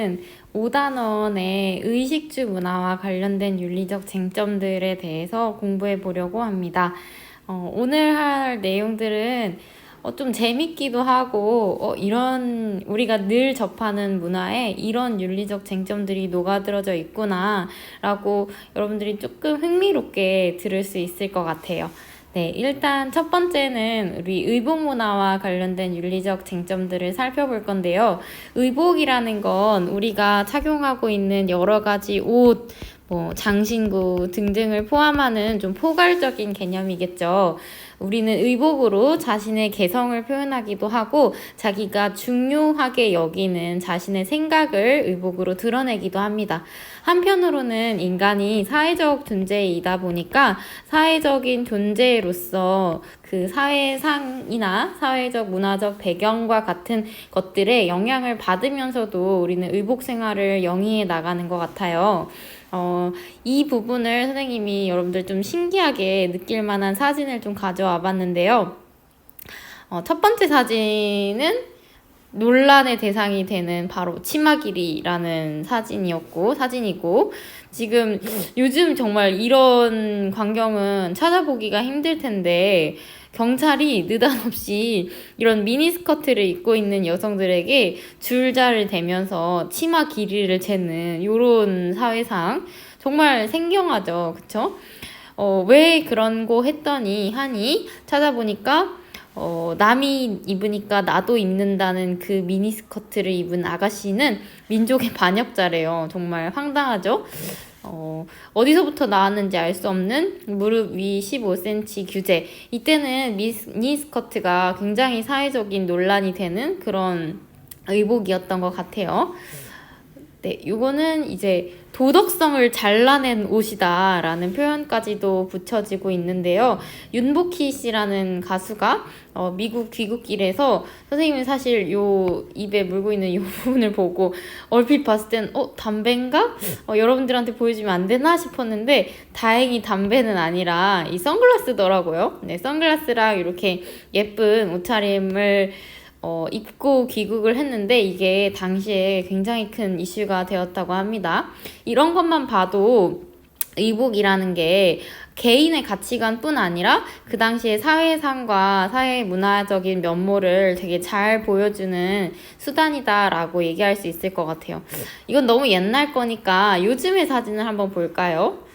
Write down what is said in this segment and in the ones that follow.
오늘은 5단원의 의식주 문화와 관련된 윤리적 쟁점들에 대해서 공부해 보려고 합니다. 오늘 할 내용들은 좀 재밌기도 하고 이런 우리가 늘 접하는 문화에 이런 윤리적 쟁점들이 녹아들어져 있구나 라고 여러분들이 조금 흥미롭게 들을 수 있을 것 같아요. 네, 일단 첫 번째는 우리 의복 문화와 관련된 윤리적 쟁점들을 살펴볼 건데요. 의복이라는 건 우리가 착용하고 있는 여러 가지 옷, 장신구 등등을 포함하는 좀 포괄적인 개념이겠죠. 우리는 의복으로 자신의 개성을 표현하기도 하고 자기가 중요하게 여기는 자신의 생각을 의복으로 드러내기도 합니다. 한편으로는 인간이 사회적 존재이다 보니까 사회적인 존재로서 그 사회상이나 사회적 문화적 배경과 같은 것들에 영향을 받으면서도 우리는 의복 생활을 영위해 나가는 것 같아요. 이 부분을 선생님이 여러분들 좀 신기하게 느낄 만한 사진을 좀 가져와 봤는데요. 첫 번째 사진은 논란의 대상이 되는 바로 치마 길이라는 사진이고 지금 요즘 정말 이런 광경은 찾아보기가 힘들 텐데 경찰이 느닷없이 이런 미니스커트를 입고 있는 여성들에게 줄자를 대면서 치마 길이를 재는 이런 사회상 정말 생경하죠. 그쵸? 왜 그런 거 하니 찾아보니까 남이 입으니까 나도 입는다는 그 미니스커트를 입은 아가씨는 민족의 반역자래요. 정말 황당하죠? 어디서부터 나왔는지 알 수 없는 무릎 위 15cm 규제. 이때는 미니스커트가 굉장히 사회적인 논란이 되는 그런 의복이었던 것 같아요. 네, 요거는 이제 도덕성을 잘라낸 옷이다 라는 표현까지도 붙여지고 있는데요. 윤복희 씨라는 가수가 미국 귀국길에서 선생님이 사실 요 입에 물고 있는 요 부분을 보고 얼핏 봤을 땐 담배인가? 여러분들한테 보여주면 안 되나 싶었는데 다행히 담배는 아니라 이 선글라스더라고요. 네, 선글라스랑 이렇게 예쁜 옷차림을 입고 귀국을 했는데 이게 당시에 굉장히 큰 이슈가 되었다고 합니다. 이런 것만 봐도 의복이라는 게 개인의 가치관뿐 아니라 그 당시에 사회상과 사회 문화적인 면모를 되게 잘 보여주는 수단이다라고 얘기할 수 있을 것 같아요. 이건 너무 옛날 거니까 요즘의 사진을 한번 볼까요?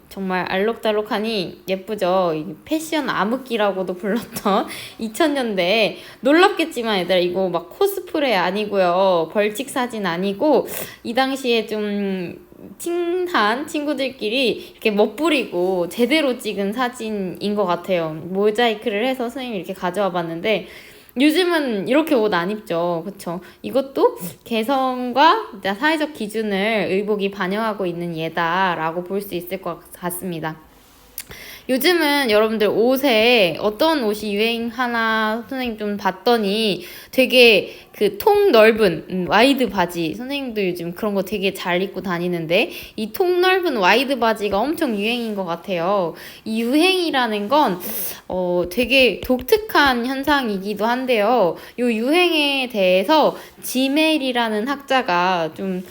정말 알록달록하니 예쁘죠. 패션 암흑기라고도 불렀던 2000년대 놀랍겠지만 얘들아 이거 막 코스프레 아니고요. 벌칙 사진 아니고 이 당시에 좀 칭한 친구들끼리 이렇게 멋부리고 제대로 찍은 사진인 것 같아요. 모자이크를 해서 선생님이 이렇게 가져와 봤는데 요즘은 이렇게 옷 안 입죠. 그쵸? 이것도 개성과 사회적 기준을 의복이 반영하고 있는 예다라고 볼 수 있을 것 같습니다. 요즘은 여러분들 옷에 어떤 옷이 유행하나 선생님 좀 봤더니 되게 그 통 넓은 와이드 바지, 선생님도 요즘 그런 거 되게 잘 입고 다니는데 이 통 넓은 와이드 바지가 엄청 유행인 것 같아요. 이 유행이라는 건 되게 독특한 현상이기도 한데요. 이 유행에 대해서 지멜이라는 학자가 좀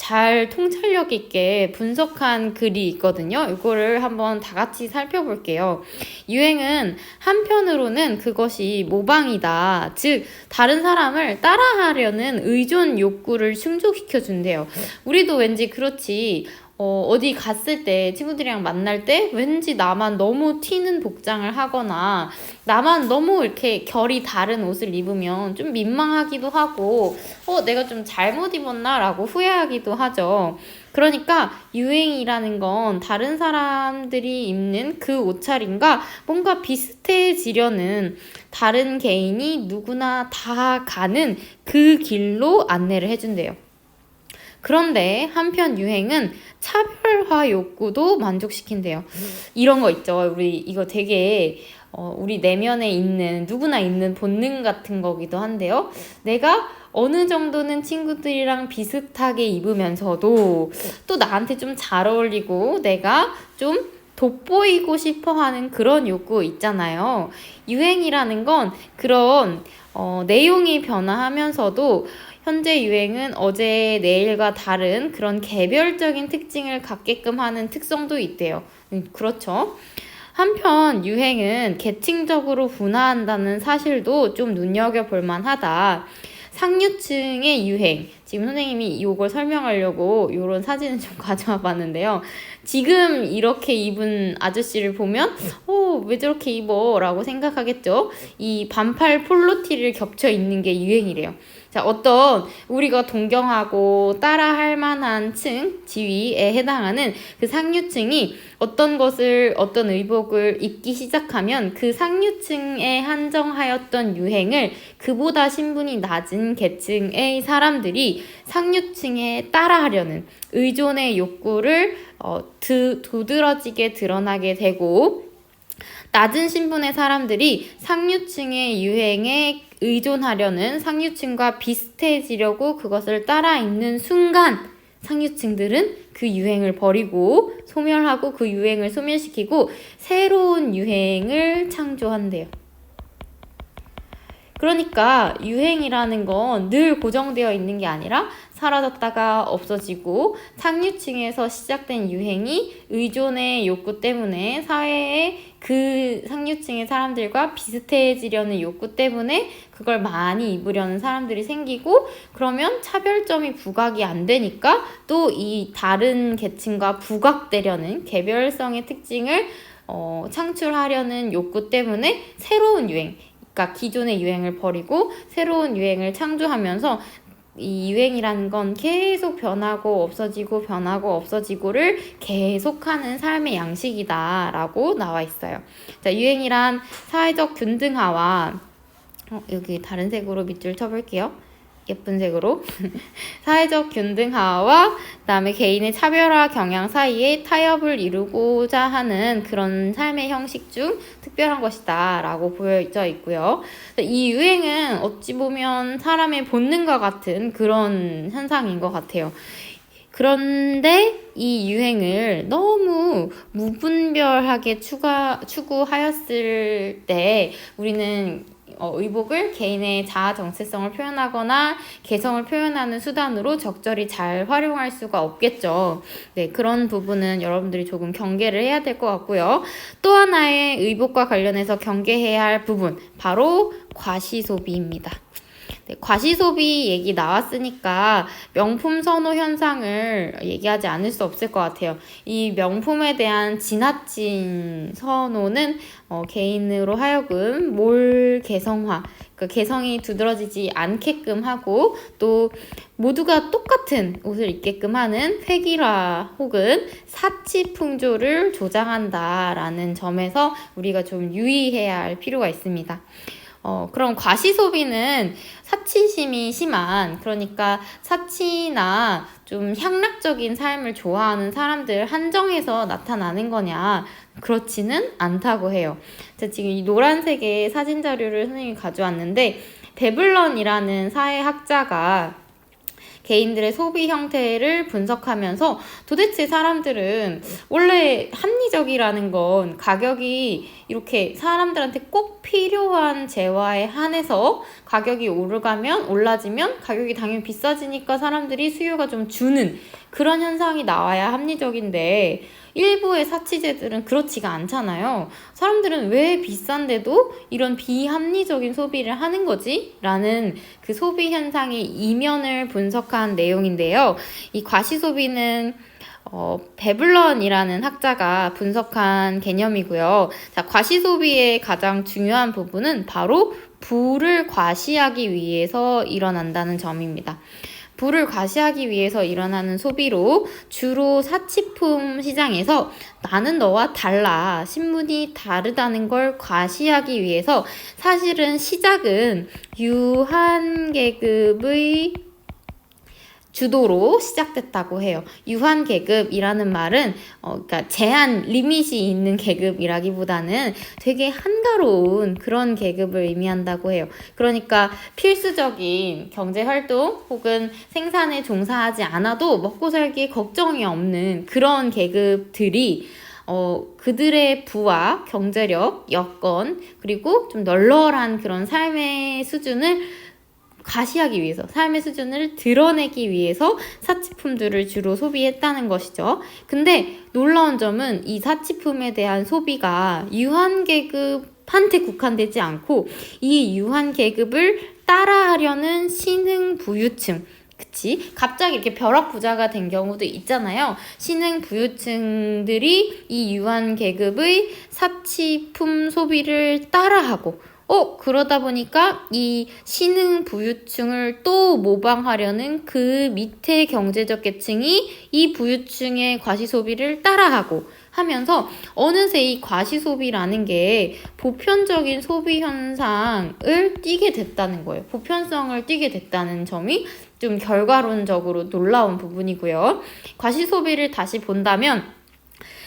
잘 통찰력 있게 분석한 글이 있거든요. 이거를 한번 다 같이 살펴볼게요. 유행은 한편으로는 그것이 모방이다. 즉 다른 사람을 따라하려는 의존 욕구를 충족시켜 준대요. 우리도 왠지 그렇지. 어디 갔을 때 친구들이랑 만날 때 왠지 나만 너무 튀는 복장을 하거나 나만 너무 이렇게 결이 다른 옷을 입으면 좀 민망하기도 하고 내가 좀 잘못 입었나 라고 후회하기도 하죠. 그러니까 유행이라는 건 다른 사람들이 입는 그 옷차림과 뭔가 비슷해지려는 다른 개인이 누구나 다 가는 그 길로 안내를 해준대요. 그런데 한편 유행은 차별화 욕구도 만족시킨대요. 이런 거 있죠. 우리 이거 되게 우리 내면에 있는 누구나 있는 본능 같은 거기도 한데요. 내가 어느 정도는 친구들이랑 비슷하게 입으면서도 또 나한테 좀 잘 어울리고 내가 좀 돋보이고 싶어 하는 그런 욕구 있잖아요. 유행이라는 건 그런 내용이 변화하면서도 현재 유행은 어제 내일과 다른 그런 개별적인 특징을 갖게끔 하는 특성도 있대요. 그렇죠. 한편 유행은 계층적으로 분화한다는 사실도 좀 눈여겨볼 만하다. 상류층의 유행. 지금 선생님이 이걸 설명하려고 이런 사진을 좀 가져와 봤는데요. 지금 이렇게 입은 아저씨를 보면 왜 저렇게 입어? 라고 생각하겠죠. 이 반팔 폴로티를 겹쳐 입는 게 유행이래요. 자, 어떤 우리가 동경하고 따라할 만한 층, 지위에 해당하는 그 상류층이 어떤 의복을 입기 시작하면 그 상류층에 한정하였던 유행을 그보다 신분이 낮은 계층의 사람들이 상류층에 따라하려는 의존의 욕구를 두드러지게 드러나게 되고, 낮은 신분의 사람들이 상류층의 유행에 의존하려는, 상류층과 비슷해지려고 그것을 따라 입는 순간 상류층들은 그 유행을 버리고 소멸하고 그 유행을 소멸시키고 새로운 유행을 창조한대요. 그러니까 유행이라는 건 늘 고정되어 있는 게 아니라 사라졌다가 없어지고, 상류층에서 시작된 유행이 의존의 욕구 때문에 사회에 그 상류층의 사람들과 비슷해지려는 욕구 때문에 그걸 많이 입으려는 사람들이 생기고, 그러면 차별점이 부각이 안 되니까 또 이 다른 계층과 부각되려는 개별성의 특징을 창출하려는 욕구 때문에 새로운 유행, 그러니까 기존의 유행을 버리고 새로운 유행을 창조하면서 이 유행이라는 건 계속 변하고 없어지고를 계속하는 삶의 양식이다 라고 나와 있어요. 자, 유행이란 사회적 균등화와 여기 다른 색으로 밑줄 쳐볼게요. 예쁜 색으로 사회적 균등화와 그다음에 개인의 차별화 경향 사이에 타협을 이루고자 하는 그런 삶의 형식 중 특별한 것이다 라고 보여져 있고요. 이 유행은 어찌 보면 사람의 본능과 같은 그런 현상인 것 같아요. 그런데 이 유행을 너무 무분별하게 추구하였을 때 우리는 의복을 개인의 자아 정체성을 표현하거나 개성을 표현하는 수단으로 적절히 잘 활용할 수가 없겠죠. 네, 그런 부분은 여러분들이 조금 경계를 해야 될 것 같고요. 또 하나의 의복과 관련해서 경계해야 할 부분, 바로 과시소비입니다. 네, 과시소비 얘기 나왔으니까 명품 선호 현상을 얘기하지 않을 수 없을 것 같아요. 이 명품에 대한 지나친 선호는 개인으로 하여금 몰 개성화, 그러니까 개성이 두드러지지 않게끔 하고, 또 모두가 똑같은 옷을 입게끔 하는 획일화 혹은 사치풍조를 조장한다라는 점에서 우리가 좀 유의해야 할 필요가 있습니다. 그럼 과시소비는 사치심이 심한, 그러니까 사치나 좀 향락적인 삶을 좋아하는 사람들 한정해서 나타나는 거냐? 그렇지는 않다고 해요. 자, 지금 이 노란색의 사진 자료를 선생님이 가져왔는데, 베블런이라는 사회학자가 개인들의 소비 형태를 분석하면서 도대체 사람들은 원래 합리적이라는 건 가격이 이렇게 사람들한테 꼭 필요한 재화에 한해서 가격이 올라지면 가격이 당연히 비싸지니까 사람들이 수요가 좀 주는 그런 현상이 나와야 합리적인데, 일부의 사치제들은 그렇지가 않잖아요. 사람들은 왜 비싼데도 이런 비합리적인 소비를 하는 거지? 라는 그 소비 현상의 이면을 분석한 내용인데요. 이 과시소비는 베블런이라는 학자가 분석한 개념이고요. 자, 과시소비의 가장 중요한 부분은 바로 부를 과시하기 위해서 일어난다는 점입니다. 부를 과시하기 위해서 일어나는 소비로 주로 사치품 시장에서 나는 너와 달라, 신분이 다르다는 걸 과시하기 위해서, 사실은 시작은 유한계급의 주도로 시작됐다고 해요. 유한계급이라는 말은 그러니까 제한, 리밋이 있는 계급이라기보다는 되게 한가로운 그런 계급을 의미한다고 해요. 그러니까 필수적인 경제활동 혹은 생산에 종사하지 않아도 먹고 살기에 걱정이 없는 그런 계급들이 그들의 부와 경제력, 여건, 그리고 좀 널널한 그런 삶의 수준을 과시하기 위해서, 삶의 수준을 드러내기 위해서 사치품들을 주로 소비했다는 것이죠. 근데 놀라운 점은 이 사치품에 대한 소비가 유한계급한테 국한되지 않고 이 유한계급을 따라하려는 신흥부유층, 그치? 갑자기 이렇게 벼락부자가 된 경우도 있잖아요. 신흥부유층들이 이 유한계급의 사치품 소비를 따라하고 그러다 보니까 이 신흥부유층을 또 모방하려는 그 밑에 경제적 계층이 이 부유층의 과시소비를 따라하고 하면서 어느새 이 과시소비라는 게 보편적인 소비 현상을 띠게 됐다는 거예요. 보편성을 띠게 됐다는 점이 좀 결과론적으로 놀라운 부분이고요. 과시소비를 다시 본다면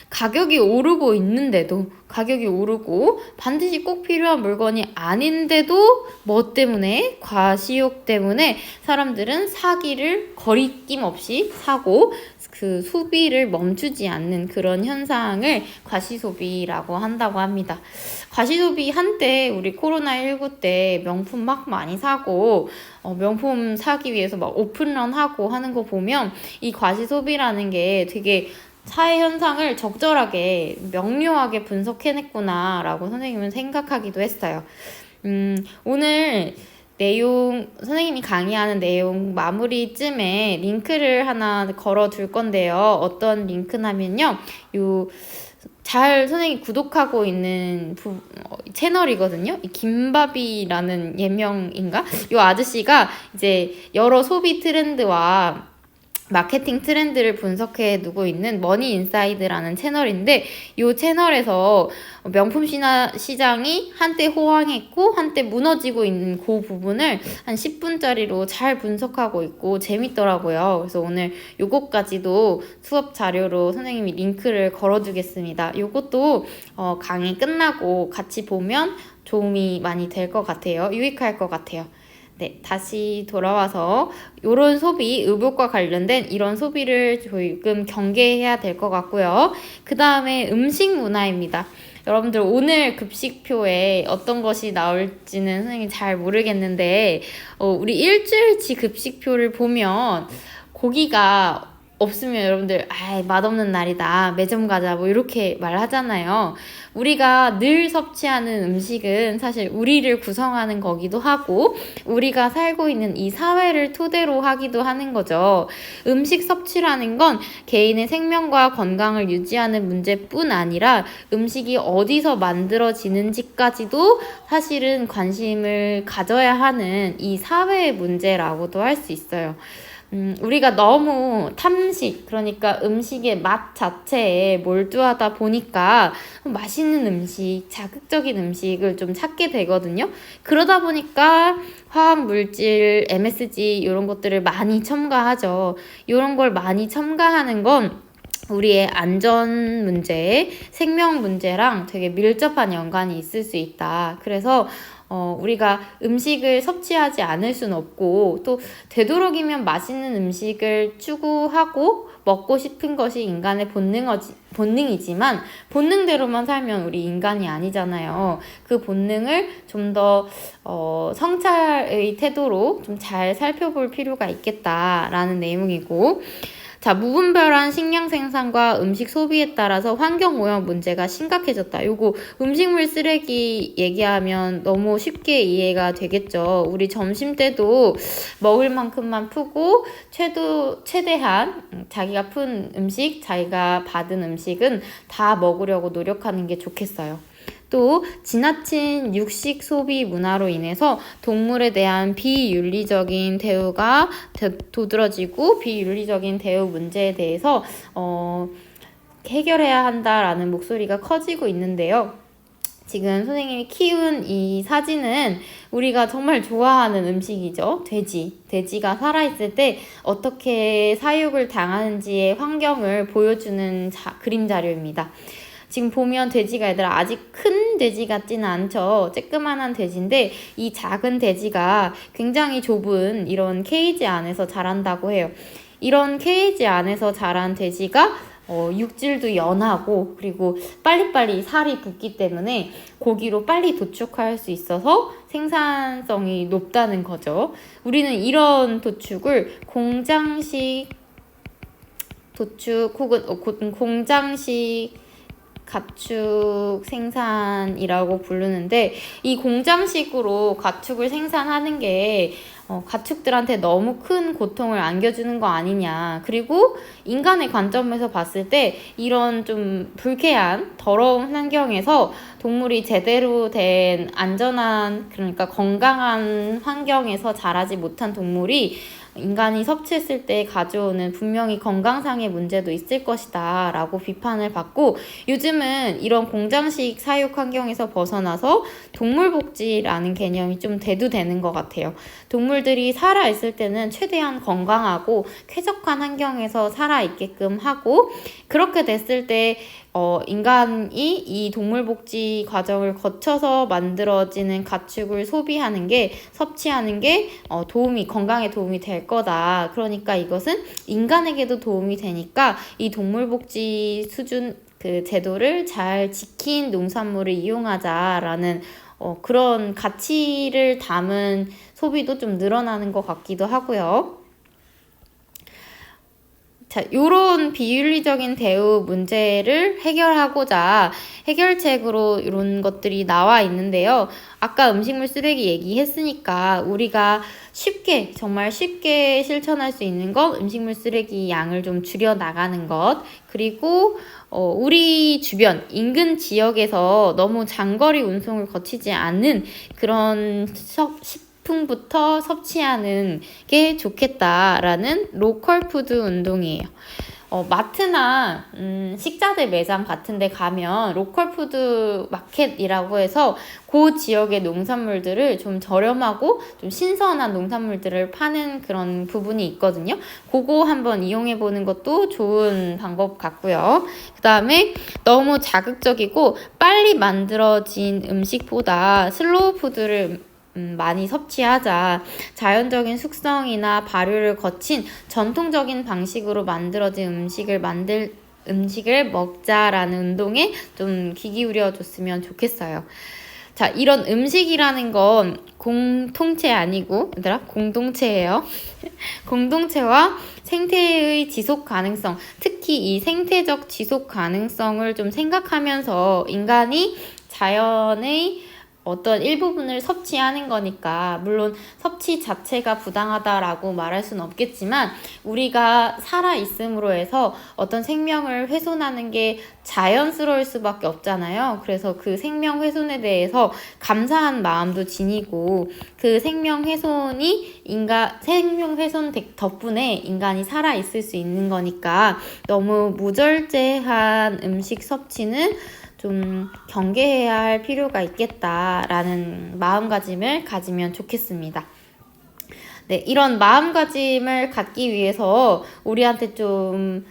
가격이 오르고 있는데도, 가격이 오르고 반드시 꼭 필요한 물건이 아닌데도 뭐 때문에? 과시욕 때문에 사람들은 사기를 거리낌 없이 사고 그 소비를 멈추지 않는 그런 현상을 과시소비라고 한다고 합니다. 과시소비 한때 우리 코로나19 때 명품 막 많이 사고 명품 사기 위해서 막 오픈런 하고 하는 거 보면 이 과시소비라는 게 되게 사회 현상을 적절하게 명료하게 분석해냈구나 라고 선생님은 생각하기도 했어요. 오늘 내용, 선생님이 강의하는 내용 마무리쯤에 링크를 하나 걸어 둘 건데요. 어떤 링크냐면요. 선생님이 구독하고 있는 채널이거든요. 김바비라는 예명인가? 이 아저씨가 이제 여러 소비 트렌드와 마케팅 트렌드를 분석해 두고 있는 머니인사이드라는 채널인데 이 채널에서 명품 시장이 한때 호황했고 한때 무너지고 있는 그 부분을 한 10분짜리로 잘 분석하고 있고 재밌더라고요. 그래서 오늘 요것까지도 수업 자료로 선생님이 링크를 걸어두겠습니다. 요것도 강의 끝나고 같이 보면 도움이 많이 될 것 같아요. 유익할 것 같아요. 네, 다시 돌아와서 이런 소비, 의복과 관련된 이런 소비를 조금 경계해야 될 것 같고요. 그 다음에 음식 문화입니다. 여러분들 오늘 급식표에 어떤 것이 나올지는 선생님이 잘 모르겠는데 우리 일주일치 급식표를 보면 고기가 없으면 여러분들 맛없는 날이다, 매점 가자 뭐 이렇게 말하잖아요. 우리가 늘 섭취하는 음식은 사실 우리를 구성하는 거기도 하고 우리가 살고 있는 이 사회를 토대로 하기도 하는 거죠. 음식 섭취라는 건 개인의 생명과 건강을 유지하는 문제뿐 아니라 음식이 어디서 만들어지는지까지도 사실은 관심을 가져야 하는 이 사회의 문제라고도 할 수 있어요. 우리가 너무 탐식, 그러니까 음식의 맛 자체에 몰두하다 보니까 맛있는 음식, 자극적인 음식을 좀 찾게 되거든요. 그러다 보니까 화학물질, MSG 이런 것들을 많이 첨가하죠. 이런 걸 많이 첨가하는 건 우리의 안전 문제, 생명 문제랑 되게 밀접한 연관이 있을 수 있다. 그래서 우리가 음식을 섭취하지 않을 수는 없고 또 되도록이면 맛있는 음식을 추구하고 먹고 싶은 것이 인간의 본능이지만 본능대로만 살면 우리 인간이 아니잖아요. 그 본능을 좀 더 성찰의 태도로 좀 잘 살펴볼 필요가 있겠다라는 내용이고, 자, 무분별한 식량 생산과 음식 소비에 따라서 환경오염 문제가 심각해졌다. 요거 음식물 쓰레기 얘기하면 너무 쉽게 이해가 되겠죠. 우리 점심 때도 먹을 만큼만 푸고 최대한 자기가 푼 음식, 자기가 받은 음식은 다 먹으려고 노력하는 게 좋겠어요. 또 지나친 육식 소비 문화로 인해서 동물에 대한 비윤리적인 대우가 도드라지고 비윤리적인 대우 문제에 대해서 해결해야 한다라는 목소리가 커지고 있는데요. 지금 선생님이 키운 이 사진은 우리가 정말 좋아하는 음식이죠. 돼지가 살아있을 때 어떻게 사육을 당하는지의 환경을 보여주는 그림 자료입니다. 지금 보면 돼지가 얘들아 아직 큰 돼지 같지는 않죠. 쬐끄만한 돼지인데 이 작은 돼지가 굉장히 좁은 이런 케이지 안에서 자란다고 해요. 이런 케이지 안에서 자란 돼지가 육질도 연하고 그리고 빨리빨리 살이 붙기 때문에 고기로 빨리 도축할 수 있어서 생산성이 높다는 거죠. 우리는 이런 도축을 공장식 도축 혹은 공장식 가축 생산이라고 부르는데, 이 공장식으로 가축을 생산하는 게 가축들한테 너무 큰 고통을 안겨주는 거 아니냐. 그리고 인간의 관점에서 봤을 때 이런 좀 불쾌한 더러운 환경에서 동물이 제대로 된 안전한, 그러니까 건강한 환경에서 자라지 못한 동물이 인간이 섭취했을 때 가져오는 분명히 건강상의 문제도 있을 것이다 라고 비판을 받고, 요즘은 이런 공장식 사육 환경에서 벗어나서 동물복지라는 개념이 좀 대두되는 것 같아요. 동물들이 살아있을 때는 최대한 건강하고 쾌적한 환경에서 살아있게끔 하고, 그렇게 됐을 때 인간이 이 동물복지 과정을 거쳐서 만들어지는 가축을 섭취하는 게 건강에 도움이 될 거다. 그러니까 이것은 인간에게도 도움이 되니까 이 동물복지 수준 그 제도를 잘 지킨 농산물을 이용하자라는 그런 가치를 담은 소비도 좀 늘어나는 것 같기도 하고요. 자, 요런 비윤리적인 대우 문제를 해결하고자 해결책으로 이런 것들이 나와 있는데요. 아까 음식물 쓰레기 얘기했으니까 우리가 정말 쉽게 실천할 수 있는 것, 음식물 쓰레기 양을 좀 줄여 나가는 것, 그리고 우리 주변 인근 지역에서 너무 장거리 운송을 거치지 않는 그런 식품부터 섭취하는 게 좋겠다라는 로컬 푸드 운동이에요. 마트나 식자재 매장 같은 데 가면 로컬 푸드 마켓이라고 해서 그 지역의 농산물들을 좀 저렴하고 좀 신선한 농산물들을 파는 그런 부분이 있거든요. 그거 한번 이용해 보는 것도 좋은 방법 같고요. 그 다음에 너무 자극적이고 빨리 만들어진 음식보다 슬로우 푸드를 많이 섭취하자. 자연적인 숙성이나 발효를 거친 전통적인 방식으로 만들어진 음식을 먹자라는 운동에 좀 귀 기울여 줬으면 좋겠어요. 자, 이런 음식이라는 건 공통체 아니고, 얘들아, 공동체예요. 공동체와 생태의 지속 가능성, 특히 이 생태적 지속 가능성을 좀 생각하면서 인간이 자연의 어떤 일부분을 섭취하는 거니까, 물론 섭취 자체가 부당하다라고 말할 수는 없겠지만 우리가 살아있음으로 해서 어떤 생명을 훼손하는 게 자연스러울 수밖에 없잖아요. 그래서 그 생명 훼손에 대해서 감사한 마음도 지니고, 그 생명 훼손 덕분에 인간이 살아있을 수 있는 거니까 너무 무절제한 음식 섭취는 좀 경계해야 할 필요가 있겠다라는 마음가짐을 가지면 좋겠습니다. 네, 이런 마음가짐을 갖기 위해서 우리한테 좀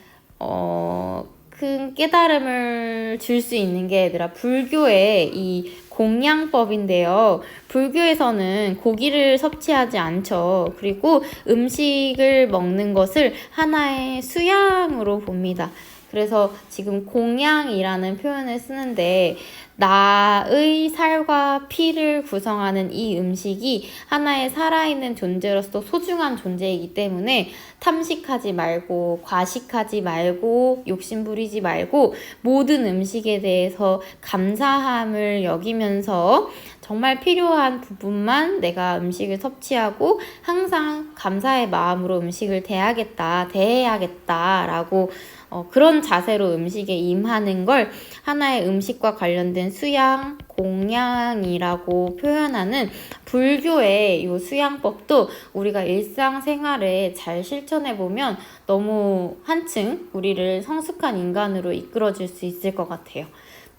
큰 깨달음을 줄 수 있는 게 얘들아, 불교의 이 공양법인데요. 불교에서는 고기를 섭취하지 않죠. 그리고 음식을 먹는 것을 하나의 수양으로 봅니다. 그래서 지금 공양이라는 표현을 쓰는데, 나의 살과 피를 구성하는 이 음식이 하나의 살아있는 존재로서 소중한 존재이기 때문에 탐식하지 말고 과식하지 말고 욕심부리지 말고 모든 음식에 대해서 감사함을 여기면서 정말 필요한 부분만 내가 음식을 섭취하고 항상 감사의 마음으로 음식을 대해야겠다라고 그런 자세로 음식에 임하는 걸 하나의 음식과 관련된 수양, 공양이라고 표현하는 불교의 이 수양법도 우리가 일상생활에 잘 실천해보면 너무 한층 우리를 성숙한 인간으로 이끌어줄 수 있을 것 같아요.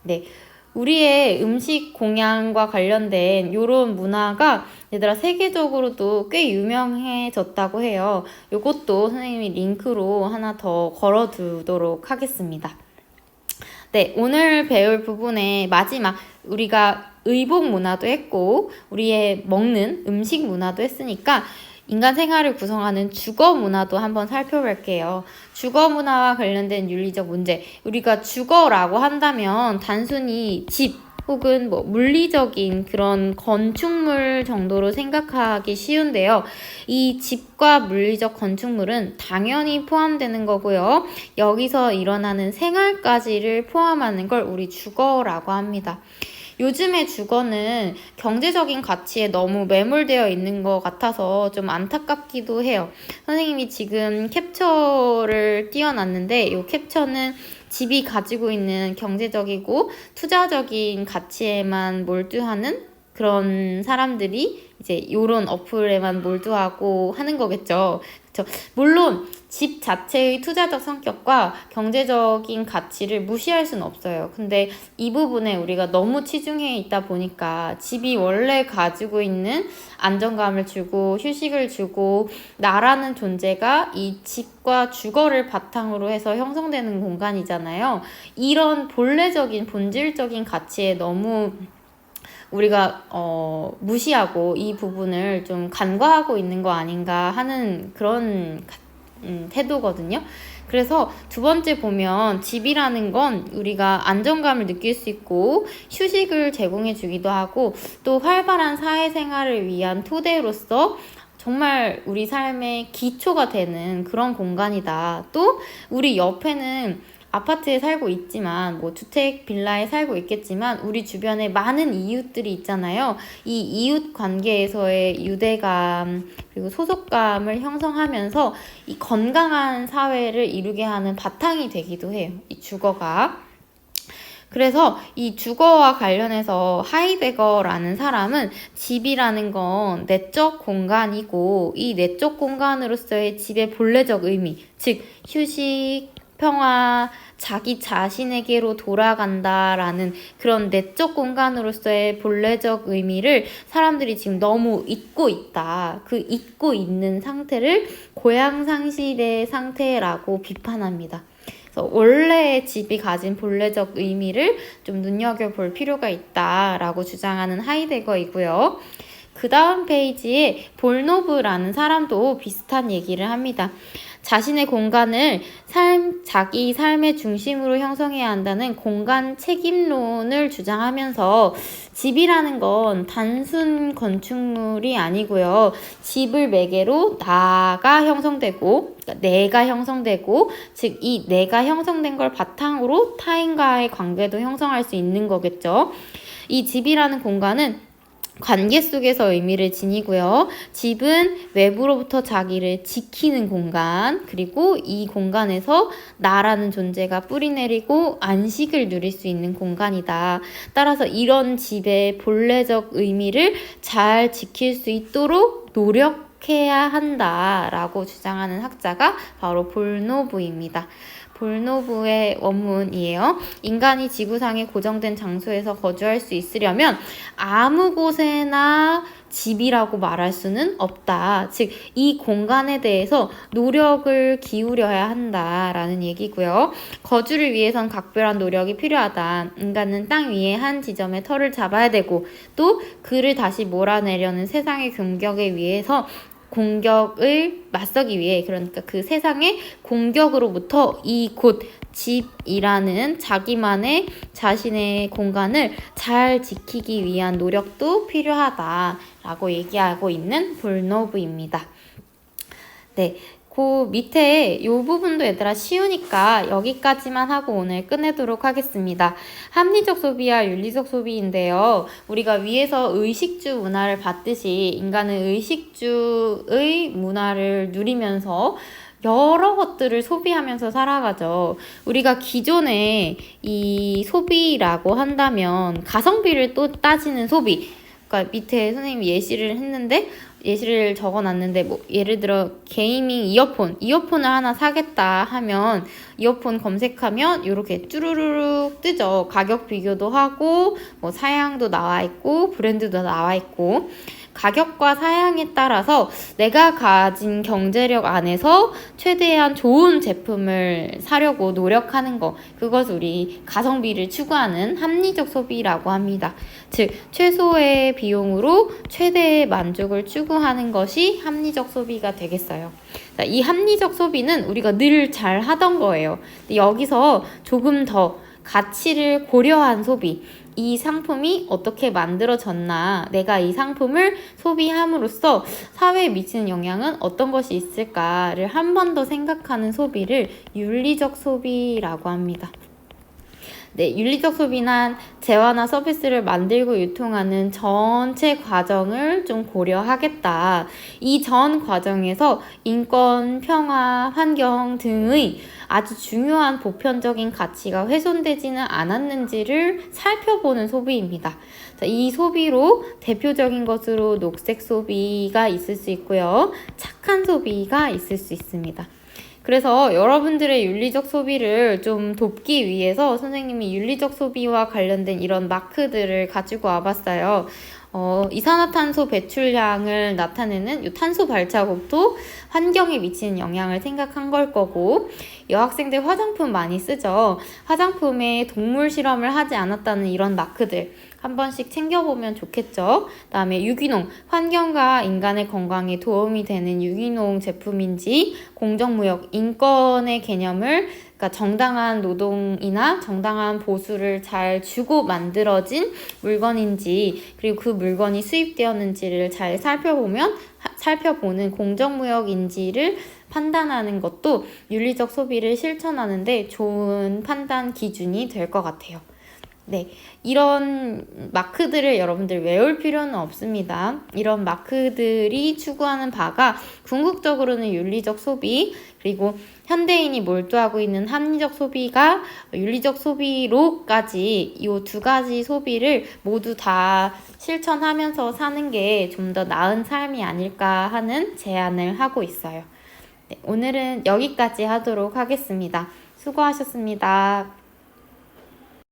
네. 우리의 음식 공양과 관련된 이런 문화가 얘들아 세계적으로도 꽤 유명해졌다고 해요. 이것도 선생님이 링크로 하나 더 걸어두도록 하겠습니다. 네, 오늘 배울 부분의 마지막, 우리가 의복 문화도 했고 우리의 먹는 음식 문화도 했으니까 인간 생활을 구성하는 주거 문화도 한번 살펴볼게요. 주거 문화와 관련된 윤리적 문제. 우리가 주거라고 한다면 단순히 집 혹은 뭐 물리적인 그런 건축물 정도로 생각하기 쉬운데요. 이 집과 물리적 건축물은 당연히 포함되는 거고요. 여기서 일어나는 생활까지를 포함하는 걸 우리 주거라고 합니다. 요즘의 주거는 경제적인 가치에 너무 매몰되어 있는 것 같아서 좀 안타깝기도 해요. 선생님이 지금 캡처를 띄워놨는데 이 캡처는 집이 가지고 있는 경제적이고 투자적인 가치에만 몰두하는 그런 사람들이 이제 요런 어플에만 몰두하고 하는 거겠죠. 그렇죠? 물론 집 자체의 투자적 성격과 경제적인 가치를 무시할 수는 없어요. 근데 이 부분에 우리가 너무 치중해 있다 보니까 집이 원래 가지고 있는 안정감을 주고 휴식을 주고 나라는 존재가 이 집과 주거를 바탕으로 해서 형성되는 공간이잖아요. 이런 본래적인 본질적인 가치에 너무 우리가 무시하고 이 부분을 좀 간과하고 있는 거 아닌가 하는 그런 태도거든요. 그래서 두 번째 보면 집이라는 건 우리가 안정감을 느낄 수 있고 휴식을 제공해 주기도 하고 또 활발한 사회생활을 위한 토대로서 정말 우리 삶의 기초가 되는 그런 공간이다. 또 우리 옆에는 아파트에 살고 있지만 뭐 주택 빌라에 살고 있겠지만 우리 주변에 많은 이웃들이 있잖아요. 이 이웃 관계에서의 유대감 그리고 소속감을 형성하면서 이 건강한 사회를 이루게 하는 바탕이 되기도 해요. 이 주거가. 그래서 이 주거와 관련해서 하이데거라는 사람은 집이라는 건 내적 공간이고 이 내적 공간으로서의 집의 본래적 의미, 즉 휴식, 평화, 자기 자신에게로 돌아간다라는 그런 내적 공간으로서의 본래적 의미를 사람들이 지금 너무 잊고 있다. 그 잊고 있는 상태를 고향상실의 상태라고 비판합니다. 그래서 원래의 집이 가진 본래적 의미를 좀 눈여겨볼 필요가 있다라고 주장하는 하이데거이고요. 그 다음 페이지에 볼노브라는 사람도 비슷한 얘기를 합니다. 자신의 공간을 자기 삶의 중심으로 형성해야 한다는 공간 책임론을 주장하면서 집이라는 건 단순 건축물이 아니고요. 집을 매개로 나가 형성되고, 그러니까 내가 형성되고, 즉 이 내가 형성된 걸 바탕으로 타인과의 관계도 형성할 수 있는 거겠죠. 이 집이라는 공간은 관계 속에서 의미를 지니고요. 집은 외부로부터 자기를 지키는 공간, 그리고 이 공간에서 나라는 존재가 뿌리내리고 안식을 누릴 수 있는 공간이다. 따라서 이런 집의 본래적 의미를 잘 지킬 수 있도록 노력해야 한다라고 주장하는 학자가 바로 볼노브입니다. 볼노브의 원문이에요. 인간이 지구상의 고정된 장소에서 거주할 수 있으려면 아무 곳에나 집이라고 말할 수는 없다. 즉, 이 공간에 대해서 노력을 기울여야 한다라는 얘기고요. 거주를 위해선 각별한 노력이 필요하다. 인간은 땅 위에 한 지점에 터를 잡아야 되고 또 그를 다시 몰아내려는 세상의 공격에 위해서 공격을 맞서기 위해 그러니까 그 세상의 공격으로부터 이곳 집이라는 자기만의 자신의 공간을 잘 지키기 위한 노력도 필요하다라고 얘기하고 있는 볼노브입니다. 네. 그 밑에 이 부분도 얘들아 쉬우니까 여기까지만 하고 오늘 끝내도록 하겠습니다. 합리적 소비와 윤리적 소비인데요. 우리가 위에서 의식주 문화를 봤듯이 인간은 의식주의 문화를 누리면서 여러 것들을 소비하면서 살아가죠. 우리가 기존에 이 소비라고 한다면 가성비를 또 따지는 소비. 그러니까 밑에 선생님이 예시를 적어놨는데 뭐 예를 들어 게이밍 이어폰을 하나 사겠다 하면 이어폰 검색하면 이렇게 쭈루루룩 뜨죠. 가격 비교도 하고 뭐 사양도 나와 있고 브랜드도 나와 있고 가격과 사양에 따라서 내가 가진 경제력 안에서 최대한 좋은 제품을 사려고 노력하는 거, 그것을 우리 가성비를 추구하는 합리적 소비라고 합니다. 즉, 최소의 비용으로 최대의 만족을 추구하는 것이 합리적 소비가 되겠어요. 자, 이 합리적 소비는 우리가 늘 잘 하던 거예요. 근데 여기서 조금 더 가치를 고려한 소비, 이 상품이 어떻게 만들어졌나, 내가 이 상품을 소비함으로써 사회에 미치는 영향은 어떤 것이 있을까를 한 번 더 생각하는 소비를 윤리적 소비라고 합니다. 네, 윤리적 소비는 재화나 서비스를 만들고 유통하는 전체 과정을 좀 고려하겠다. 이 전 과정에서 인권, 평화, 환경 등의 아주 중요한 보편적인 가치가 훼손되지는 않았는지를 살펴보는 소비입니다. 자, 이 소비로 대표적인 것으로 녹색 소비가 있을 수 있고요. 착한 소비가 있을 수 있습니다. 그래서 여러분들의 윤리적 소비를 좀 돕기 위해서 선생님이 윤리적 소비와 관련된 이런 마크들을 가지고 와봤어요. 이산화탄소 배출량을 나타내는 이 탄소 발자국도 환경에 미치는 영향을 생각한 걸 거고, 여학생들 화장품 많이 쓰죠. 화장품에 동물 실험을 하지 않았다는 이런 마크들 한 번씩 챙겨보면 좋겠죠. 다음에 유기농, 환경과 인간의 건강에 도움이 되는 유기농 제품인지, 공정무역, 인권의 개념을, 그러니까 정당한 노동이나 정당한 보수를 잘 주고 만들어진 물건인지, 그리고 그 물건이 수입되었는지를 잘 살펴보는 공정무역인지를 판단하는 것도 윤리적 소비를 실천하는데 좋은 판단 기준이 될 것 같아요. 네, 이런 마크들을 여러분들 외울 필요는 없습니다. 이런 마크들이 추구하는 바가 궁극적으로는 윤리적 소비, 그리고 현대인이 몰두하고 있는 합리적 소비가 윤리적 소비로까지 이 두 가지 소비를 모두 다 실천하면서 사는 게 좀 더 나은 삶이 아닐까 하는 제안을 하고 있어요. 네, 오늘은 여기까지 하도록 하겠습니다. 수고하셨습니다.